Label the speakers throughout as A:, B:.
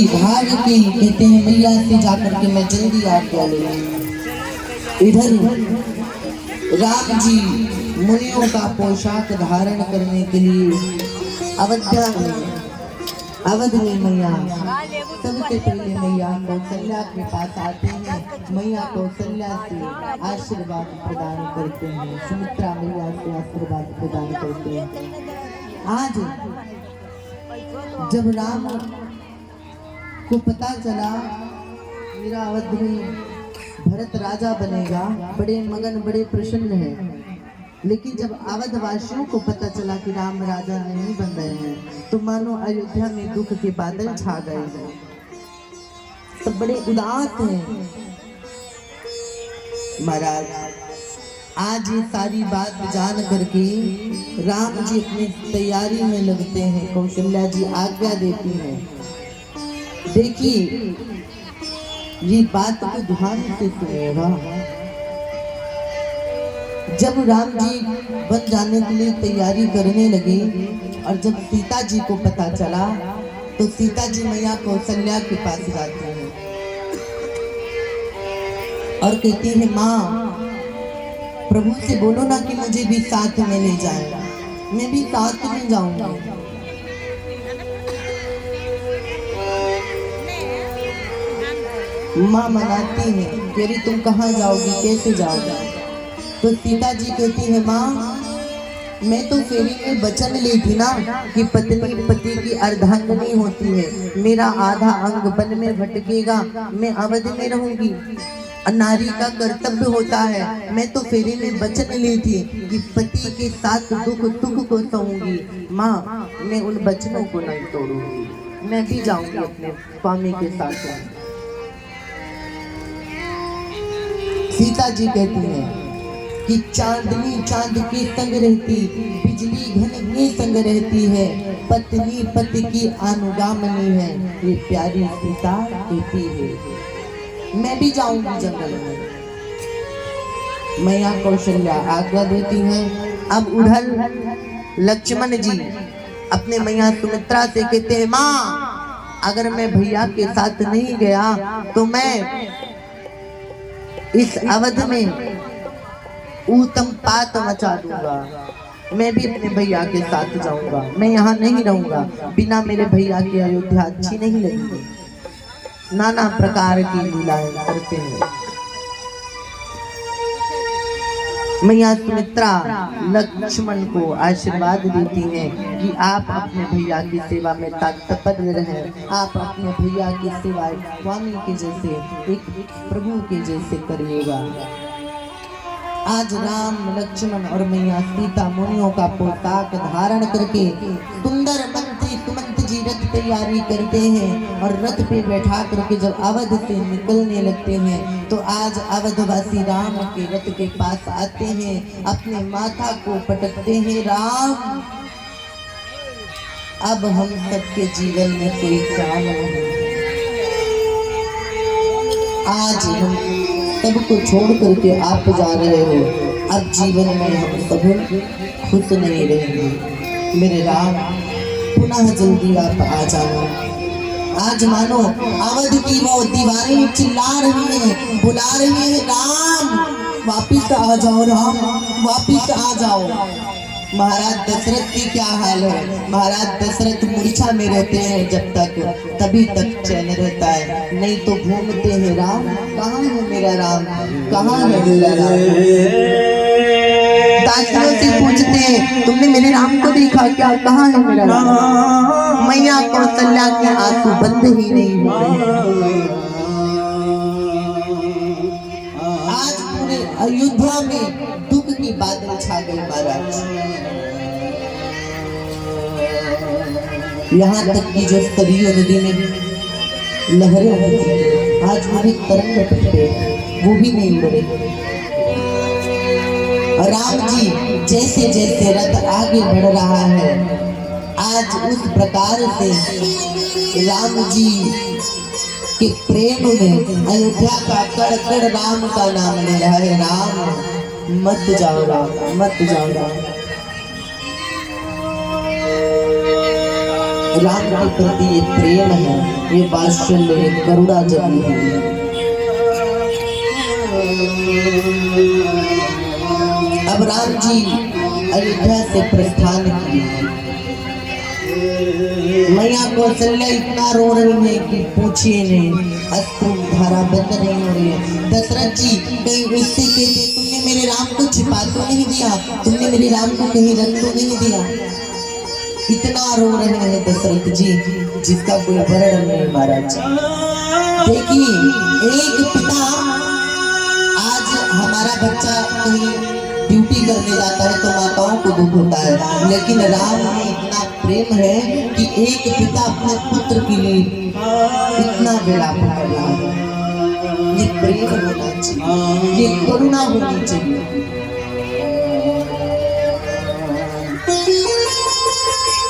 A: भाग के कहते हैं मैया से जाकर के मैं जल्दी आज्ञा ले लूं। इधर राम जी मुनियों का पोशाक धारण करने के लिए अवध्या में अवध में मैया सबसे पहले मैया कौशल्या के पास आते हैं। मैया कौशल्या से आशीर्वाद प्रदान करते हैं, सुमित्रा मैया से आशीर्वाद प्रदान करते हैं। आज जब राम को पता चला मेरा अवध में भरत राजा बनेगा, बड़े मगन बड़े प्रसन्न हैं। लेकिन जब अवध वासियों को पता चला कि राम राजा नहीं बन रहे हैं तो मानो अयोध्या में दुख के बादल छा गए हैं, सब बड़े उदास हैं। महाराज आज ये सारी बात जान करके राम जी अपनी तैयारी में लगते हैं। कौशल्या जी आज्ञा देती हैं। देखिए ये बात को ध्यान से सुनेगा। जब राम जी बन जाने के लिए तैयारी करने लगे और जब सीता जी को पता चला तो सीता जी मैया कौशल्या के पास जाती हैं और कहती है माँ प्रभु से बोलो ना कि मुझे भी साथ में ले जाए, मैं भी साथ में जाऊंगी। माँ मनाती है, कह रही तुम कहाँ जाओगी, कैसे जाओगी? तो सीता जी कहती है माँ मैं तो फेरी में वचन ली थी ना कि पत्नी पति की अर्धांगिनी होती है, मेरा आधा अंग वन में भटकेगा, मैं अवध में रहूंगी, नारी का कर्तव्य होता है। मैं तो फेरी में वचन ली थी कि पति के साथ दुख सुख को सहूंगी। माँ मैं उन वचनों को नहीं तोड़ूंगी, मैं भी जाऊंगी अपने स्वामी के साथ। सीता जी कहती है कि चांदनी चांद के संग रहती, बिजली घन के संग रहती है, पत्नी पति की अनुगामनी है, ये प्यारी सीता कहती है। मैं भी जाऊंगी जंगल में। मैया कौशल्या आज्ञा देती हैं। अब उधर लक्ष्मण जी अपने मैया सुमित्रा से कहते हैं माँ अगर मैं भैया के साथ नहीं गया तो मैं इस अवध में ऊतम पात मचा दूंगा, मैं भी अपने भैया के साथ जाऊंगा, मैं यहाँ नहीं रहूंगा, बिना मेरे भैया की अयोध्या अच्छी नहीं लगेगी। नाना प्रकार की लीलाएं करते हैं। मैया सुमित्रा लक्ष्मण को आशीर्वाद देती हैं कि आप अपने भैया की सेवा में तत्पर रहें, आप अपने भैया की सेवा स्वामी के जैसे एक प्रभु के जैसे करिएगा। आज राम लक्ष्मण और मैया सीता मुनियों का पोशाक धारण करके सुंदर मंत्री सुमंत जी रथ तैयारी करते हैं और रथ पे बैठा करके जब अवध से निकलने लगते हैं तो आज अवधवासी राम के रथ के पास आते हैं, अपने माथा को पटकते हैं। राम अब हम सबके जीवन में कोई ख्याल नहीं, आज हम सबको छोड़ करके आप जा रहे हो, अब जीवन में हम सब खुश नहीं रहेंगे। मेरे राम पुनः जल्दी आप आ जाओ। आज मानो अवध की वो दीवारें चिल्ला रही हैं, बुला रही हैं राम वापिस आ जाओ, राम वापिस आ जाओ। महाराज दशरथ की क्या हाल है? महाराज दशरथ मूर्छा में रहते हैं जब तक, तभी तक चैन रहता है, नहीं तो घूमते हैं राम कहाँ है मेरा राम, कहाँ है मेरा राम। दासियों से पूछते हैं तुमने मेरे राम को देखा क्या, कहाँ है मेरा राम? मैया कौशल्या के आंसू बंद ही नहीं हो रहे। आज पूरे अयोध्या में दुख की बादल छा गई महाराज। यहाँ तक कि जो सरयू नदी में लहरें होती थी आज वो भी तरंग पे वो भी नहीं उड़ रही। राम जी जैसे जैसे रथ आगे बढ़ रहा है आज उस प्रकार से राम जी के प्रेम में अयोध्या का कड़ कड़ राम का नाम ले रहा है। राम मत जाओ, राम मत जाओ, राम। राम के प्रति ये प्रेम है, ये वात्सल्य, ये करुणा जगी हुई है। अब राम जी अयोध्या से प्रस्थान किए। मैया कौशल्या इतना रो रही है कि पूछिए नहीं, अश्रु धारा बंद नहीं हो रही है। दशरथ जी कहीं उससे कहते, तुमने मेरे राम को छिपा तो नहीं दिया, तुमने मेरे राम को कहीं रख तो नहीं दिया। इतना रो रहे हैं दशरथ जी जिसका कोई वर्णन नहीं महाराज। देखिए एक पिता, आज हमारा बच्चा कहीं ड्यूटी करने जाता है तो माताओं को दुख होता है, लेकिन राम में इतना प्रेम है कि एक पिता अपने पुत्र के लिए इतना विलाप कर रहा है। ये प्रेम होना चाहिए, ये करुणा होनी चाहिए।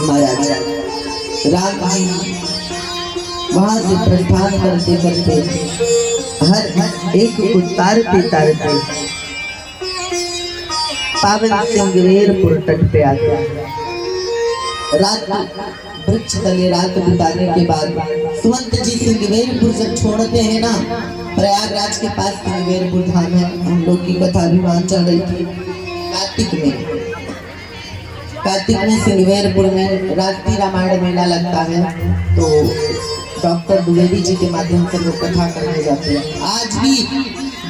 A: महाराज राम जी वहां से प्रस्थान करते करते हर एक को तारते पावन सिंगरेरपुर तट पे आते हैं। रात वृक्ष तले रात बिताने के बाद सुमंत जी सिंगरेरपुर जब छोड़ते हैं ना, प्रयागराज के पास सिंगरेरपुर धाम है, हम लोग की कथा भी वहां चल रही थी। कार्तिक में सिंगरेरपुर में राष्ट्रीय रामायण मेला लगता है, तो डॉक्टर द्विवेदी जी के माध्यम से लोग कथा करने जाते हैं। आज भी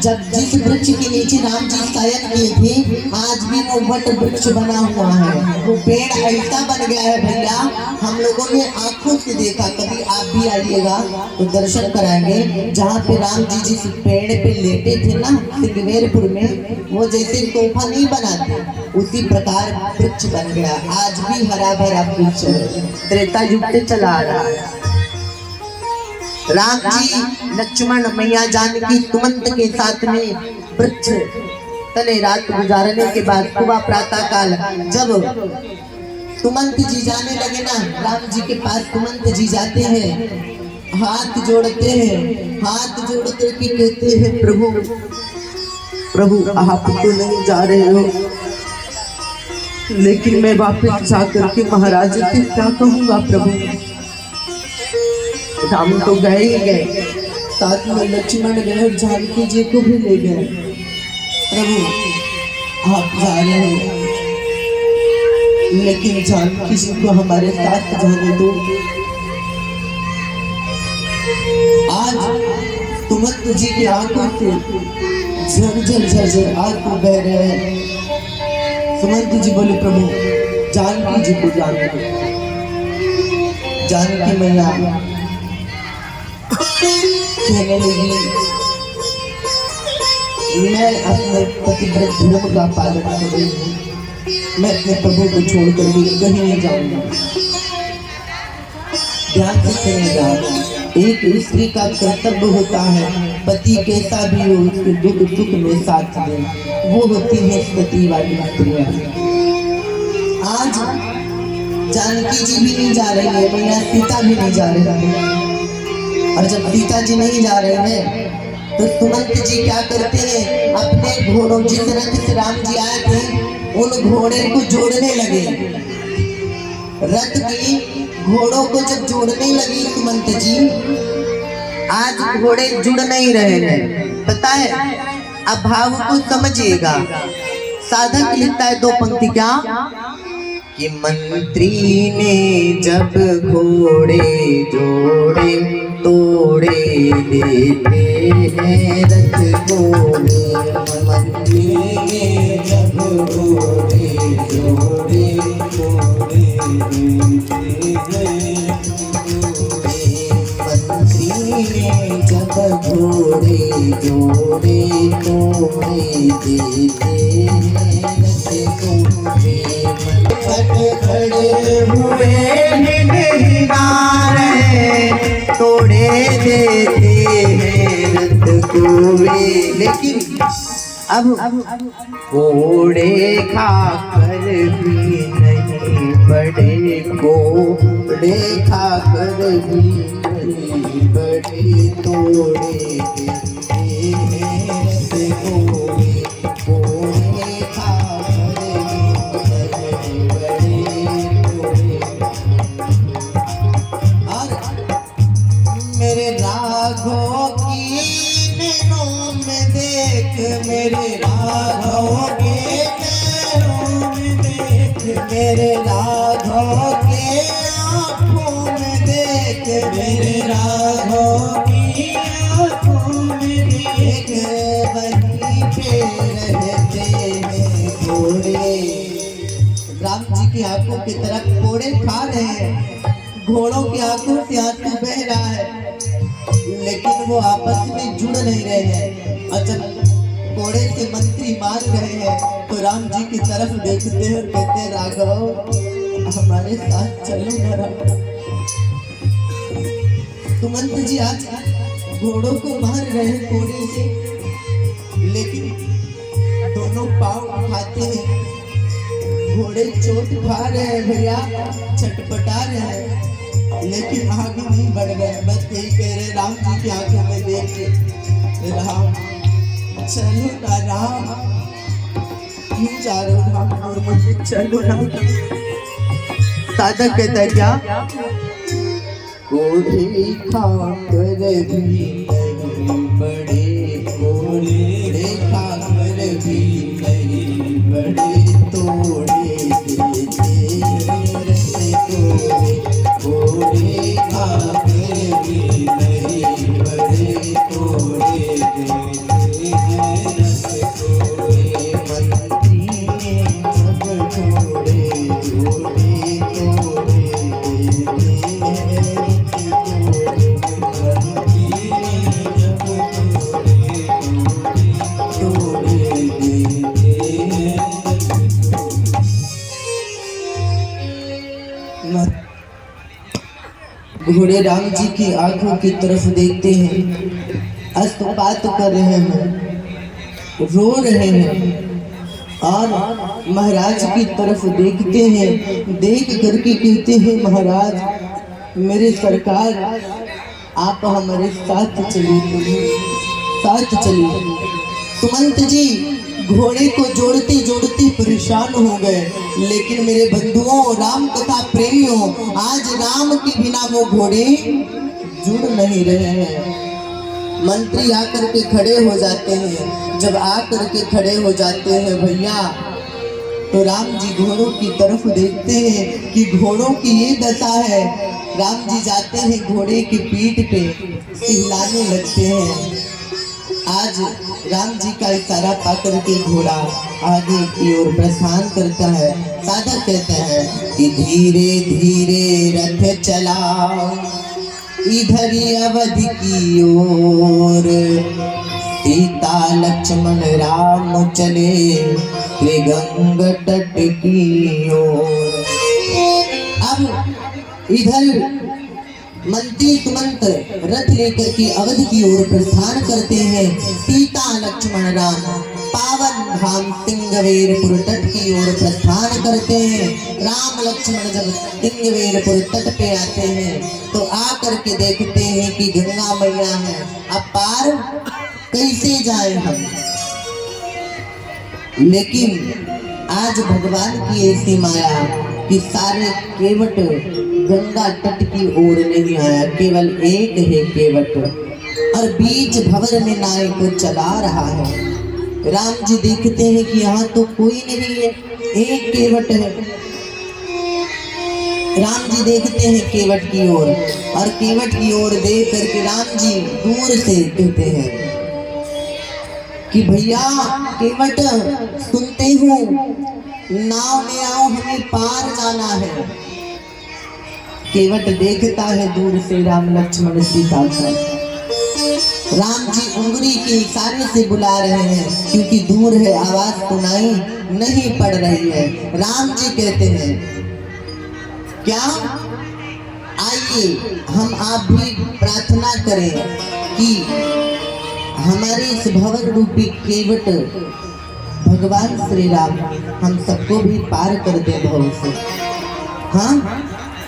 A: जब जिस वृक्ष के नीचे राम जी शयन किए थे, आज भी वो वट वृक्ष बना हुआ है। वो पेड़ ऐसा बन गया है भैया, हम लोगों ने आंखों से देखा। कभी आप भी आइएगा तो दर्शन कराएंगे। जहाँ पे राम जी जिस पेड़ पे लेटे थे ना सिंगरेरपुर में, वो जैसे तोहफा नहीं बनाते, उसी प्रकार वृक्ष बन गया। आज भी हरा भरा वृक्ष है, त्रेता युग से चला आ रहा है। राम जी लक्ष्मण मैया जानकी सुमंत के साथ में वृक्ष तले रात गुजारने के बाद सुबह प्रातः काल जब सुमंत जी जाने लगे ना, राम जी के पास सुमंत जी जाते हैं, हाथ जोड़ते हैं, हाथ जोड़ करके कहते हैं, प्रभु प्रभु आप तो नहीं जा रहे हो, लेकिन मैं वापस जा करके महाराज से क्या कहूँगा प्रभु। हम तो गए ही गए, साथ में लक्ष्मण गए, जानकी जी को भी ले गए। प्रभु आप जा रहे हो, लेकिन जानकी जी को हमारे साथ जाने दो। आज सुमंत जी की आंखों से झरझर आंसू बह रहे हैं। सुमंत जी बोले, प्रभु जानकी जी को जाने दो। जानकी मैया कहने लगी, मैं अपने पतिव्रत धर्म का पालन करूंगी, मैं अपने प्रभु को छोड़कर भी कहीं नहीं जाऊंगा। ध्यान से सुनेगा, एक स्त्री का कर्तव्य होता है पति कैसा भी हो उसके दुख सुख में साथ दे, वो होती है सती वाली स्त्रियां। आज जानकी जी भी नहीं जा रही है, मैया सीता भी नहीं जा रही है। और जब सीता जी नहीं जा रहे हैं तो सुमंत जी क्या करते हैं, अपने घोड़ों, जिस रथ से राम जी आए थे उन घोड़े को जोड़ने लगे। रथ की घोड़ों को जब जोड़ने लगी सुमंत जी, आज घोड़े जुड़ नहीं रहे हैं। पता है, अब भाव को समझिएगा। साधक लिखता है दो पंक्ति, क्या कि मंत्री ने जब घोड़े जोड़े तोड़े देते हैं रथ घोड़े। मंत्री ने जब घोड़े जोड़े तोड़े देते हैं मंत्री ने जब घोड़े जोड़े तोड़े देते हैं रथ घोड़े। खड़े हुए तोड़े देते हैं रथ को वे। लेकिन अब घोड़े खाकर भी नहीं बड़े, घोड़े खाकर भी नहीं बड़े, तोड़े देते हैं रथ को वे। घोड़े खाकर भी नहीं बड़े, तोड़े। राघव की नैनों में देख, मेरे राघव के नैनों में देख, मेरे राघव के आँखों में देख, मेरे राघव की आँखों में देख, वहीं पे रहते हैं घोड़े। राम जी की आंखों की तरफ घोड़े खा रहे हैं, घोड़ों की आंखों से आंसू बह रहा है, लेकिन वो आपस में जुड़ नहीं रहे हैं। अचानक घोड़े से मंत्री मार रहे हैं तो राम जी की तरफ देखते हैं और कहते हैं राघव हमारे साथ चलो ना राघव। तो मंत्री जी आज घोड़ों को मार रहे हैं घोड़े से, लेकिन दोनों पांव उठाते हैं, घोड़े चोट खा रहे हैं भैया, छटपटा रहे हैं, लेकिन आगे नहीं बढ़ गए। बस यही कह रहे राम जी की आंखों में देख के राम चलो ना राम, क्यों जा रहे हो राम और मुझे चलो ना। साधक कहता है क्या घोड़े खाकर भी नहीं बड़े, घोड़े खाकर भी नहीं बड़े, तोड़े देते रस्ते तोड़े, घोड़े खाकर भी नहीं बड़े, तोड़े देते रस्ते तोड़े। मंत्री ने जब घोड़े जोड़े, तोड़े देते घोड़े राम जी की आंखों की तरफ देखते हैं, अस्तपात कर रहे हैं, रो रहे हैं और महाराज की तरफ देखते हैं, देख करके कहते हैं महाराज मेरे सरकार आप हमारे साथ चलिए, साथ चलिए। सुमंत जी घोड़े को जोड़ते जोड़ते परेशान हो गए, लेकिन मेरे बंधुओं राम कथा प्रेमियों आज राम के बिना वो घोड़े जुड़ नहीं रहे हैं। मंत्री आकर के खड़े हो जाते हैं, जब आकर के खड़े हो जाते हैं भैया तो राम जी घोड़ों की तरफ देखते हैं कि घोड़ों की ये दशा है। राम जी जाते हैं घोड़े की पीठ पे हिलाने लगते हैं। आज राम जी का इशारा पाकर के घोड़ा आगे की ओर प्रस्थान करता है। साधक कहते हैं कि धीरे धीरे रथ चला इधर अवध की ओर, सीता लक्ष्मण राम चले त्रिगंग तट की ओर। अब इधर मंत्री सुमंत रथ लेकर के अवध की ओर प्रस्थान करते हैं। सीता लक्ष्मण राम पावन धाम सिंगवेरपुर तट की ओर प्रस्थान करते हैं। राम लक्ष्मण जब सिंगवेरपुर तट पे आते हैं तो आकर के देखते हैं कि गंगा मैया है, अब पार कैसे जाए हम। लेकिन आज भगवान की ऐसी माया कि सारे केवट गंगा तट की ओर नहीं आया, केवल एक है केवट और बीच भंवर में नाव को चला रहा है। राम जी देखते हैं कि यहाँ तो कोई नहीं है, एक केवट है। राम जी देखते हैं केवट की ओर और केवट की ओर देख करके राम जी दूर से कहते हैं कि भैया केवट सुनते हूँ नाव में आओ, हमें पार जाना है। केवट देखता है दूर से राम लक्ष्मण सीता को। राम जी उंगली के इशारे से बुला रहे हैं क्योंकि दूर है, आवाज सुनाई नहीं पड़ रही है। राम जी कहते हैं क्या आइए हम आप भी प्रार्थना करें कि हमारे इस भंवर रूपी केवट भगवान श्री राम हम सबको भी पार कर दे भव से। हाँ,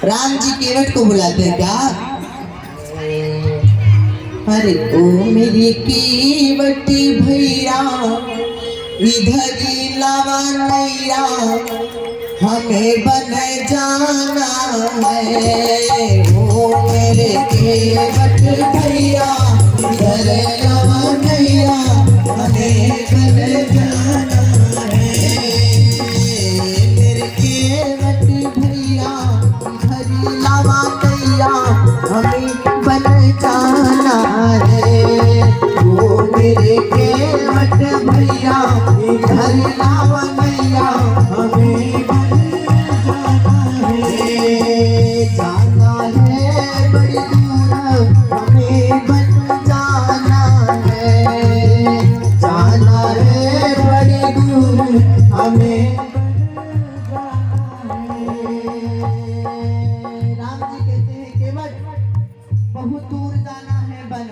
A: राम जी केवट को बुलाते हैं क्या? अरे ओ मेरी केवट भैया इधर लावा नैया, हमें बन जाना है। ओ मेरे केवट भैया लावा नैया हमें बन जाना है। मेरे केवट भैया इधर लावा नैया हमें बन जाना है। वो मेरे केवट भैया इधर लावा नैया हमें बन जाना है। जाना है बड़ी दूर हमें बन जाना है। जाना है बड़ी दूर हमें राम जी कहते हैं केवट बहुत दूर जाना है बन,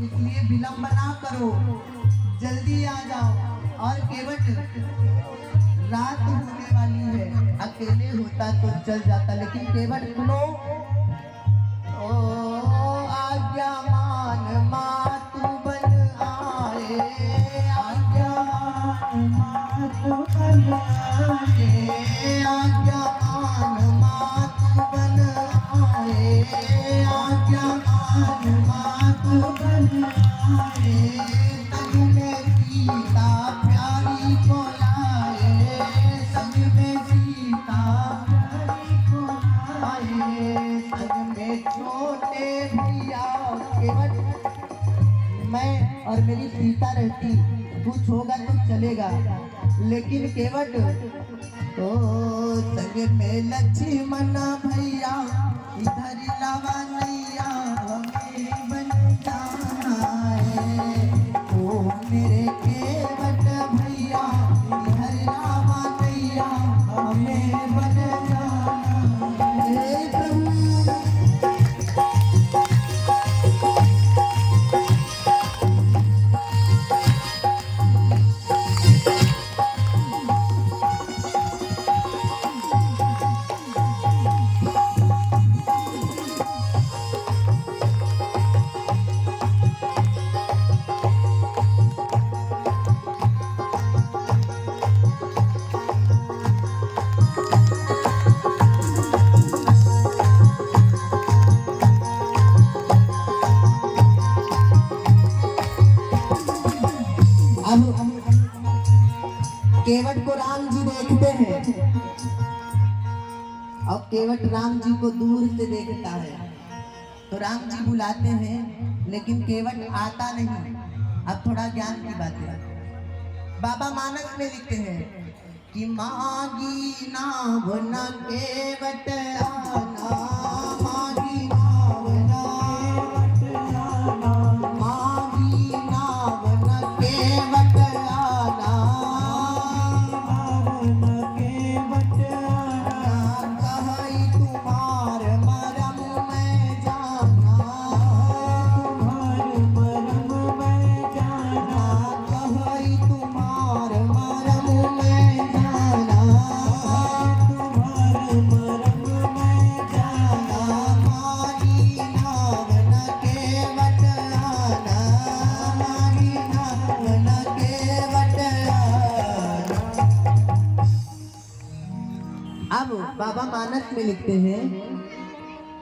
A: इसलिए विलंब ना करो, जल्दी आ जाओ। और केवट रात होने वाली है, अकेले होता तो चल जाता, लेकिन केवट सुनो, ओ आज्ञा मान मातु बन आए, आज्ञा मान मातु बन आए, आज्ञा मान मातु बन आए, आज्ञा मान मातु बन आए। संग में सीता प्यारी को लाए, संग में सीता प्यारी को लाए, संग में छोटे भैया केवट मैं और मेरी सीता रहती, कुछ होगा तो चलेगा, लेकिन केवट तो संग में लक्ष्मण भैया इधर लावा नैया हमें बन जाना है। ओ मेरे केवट भैया इधर लावा नैया हमें बन जाना है। प्रभु केवट को राम जी देखते हैं और केवट राम जी को दूर से देखता है, तो राम जी बुलाते हैं, लेकिन केवट आता नहीं। अब थोड़ा ज्ञान की बात है, बाबा मानस में लिखते हैं कि मागी नाव न केवट आना, मागी नाव न केवट आना, मागी नाव न केवट आना, कहई तुम्हार मरम में जाना, तुम्हार मरम में जाना, कहई तुम्हार मरम में जाना, तुम्हार मरम में जाना, मागी नाव न केवट आना, मागी नाव न केवट आना। अब बाबा मानस में लिखते हैं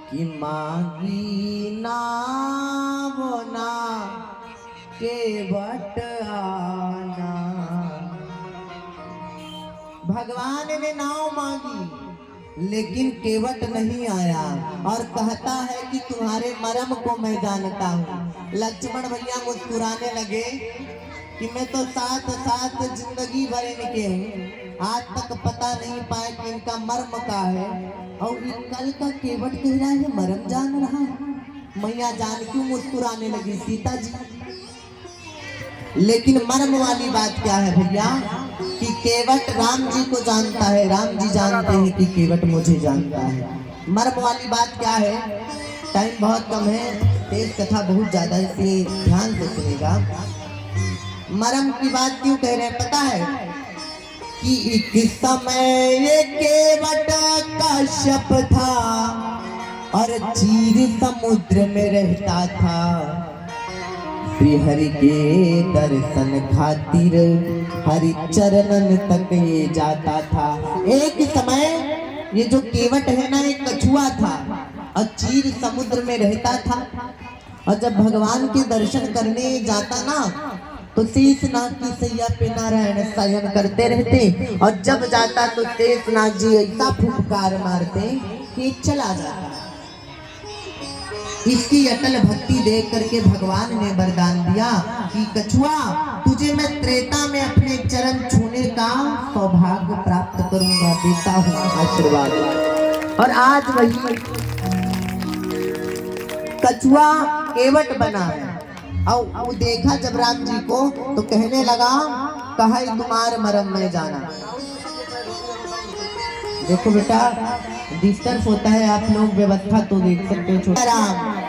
A: कि मागी नाव ना केवट आना। भगवान ने नाव मांगी लेकिन केवट नहीं आया और कहता है कि तुम्हारे मरम को मैं जानता हूँ। लक्ष्मण भैया मुस्कुराने लगे कि मैं तो साथ साथ जिंदगी भर इनके हूँ, आज तक पता नहीं पाया कि इनका मर्म का है, और ये कल का केवट कह रहा है मर्म जान रहा है। मैया जान क्यों मुस्कुराने लगी सीता जी। लेकिन मर्म वाली बात क्या है भैया कि केवट राम जी को जानता है, राम जी जानते हैं कि केवट मुझे जानता है। मर्म वाली बात क्या है, टाइम बहुत कम है, तेज कथा बहुत ज्यादा है, इसलिए ध्यान से सुनेगा। मर्म की बात क्यों कह रहे हैं पता है कि एक समय ये केवट कश्यप था और चीर समुद्र में रहता था। श्री हरि के दर्शन खातिर हरि चरणन तक ये जाता था। एक समय ये जो केवट है ना, एक कछुआ था और चीर समुद्र में रहता था और जब भगवान के दर्शन करने जाता ना तो शेषनाग की सैया पे नारायण शयन करते रहते, और जब जाता तो शेषनाग जी ऐसा फुफकार मारते कि चला जाता। इसकी अटल भक्ति देख करके भगवान ने वरदान दिया कि कछुआ, तुझे मैं त्रेता में अपने चरण छूने का सौभाग्य प्राप्त करूंगा, देता हूँ आशीर्वाद। और आज वही कछुआ केवट बना है। और वो देखा जब राम जी को तो कहने लगा, कहा तुम्हार मरम में जाना। देखो बेटा डिस्टर्ब होता है, आप लोग व्यवस्था तो देख सकते हो। राम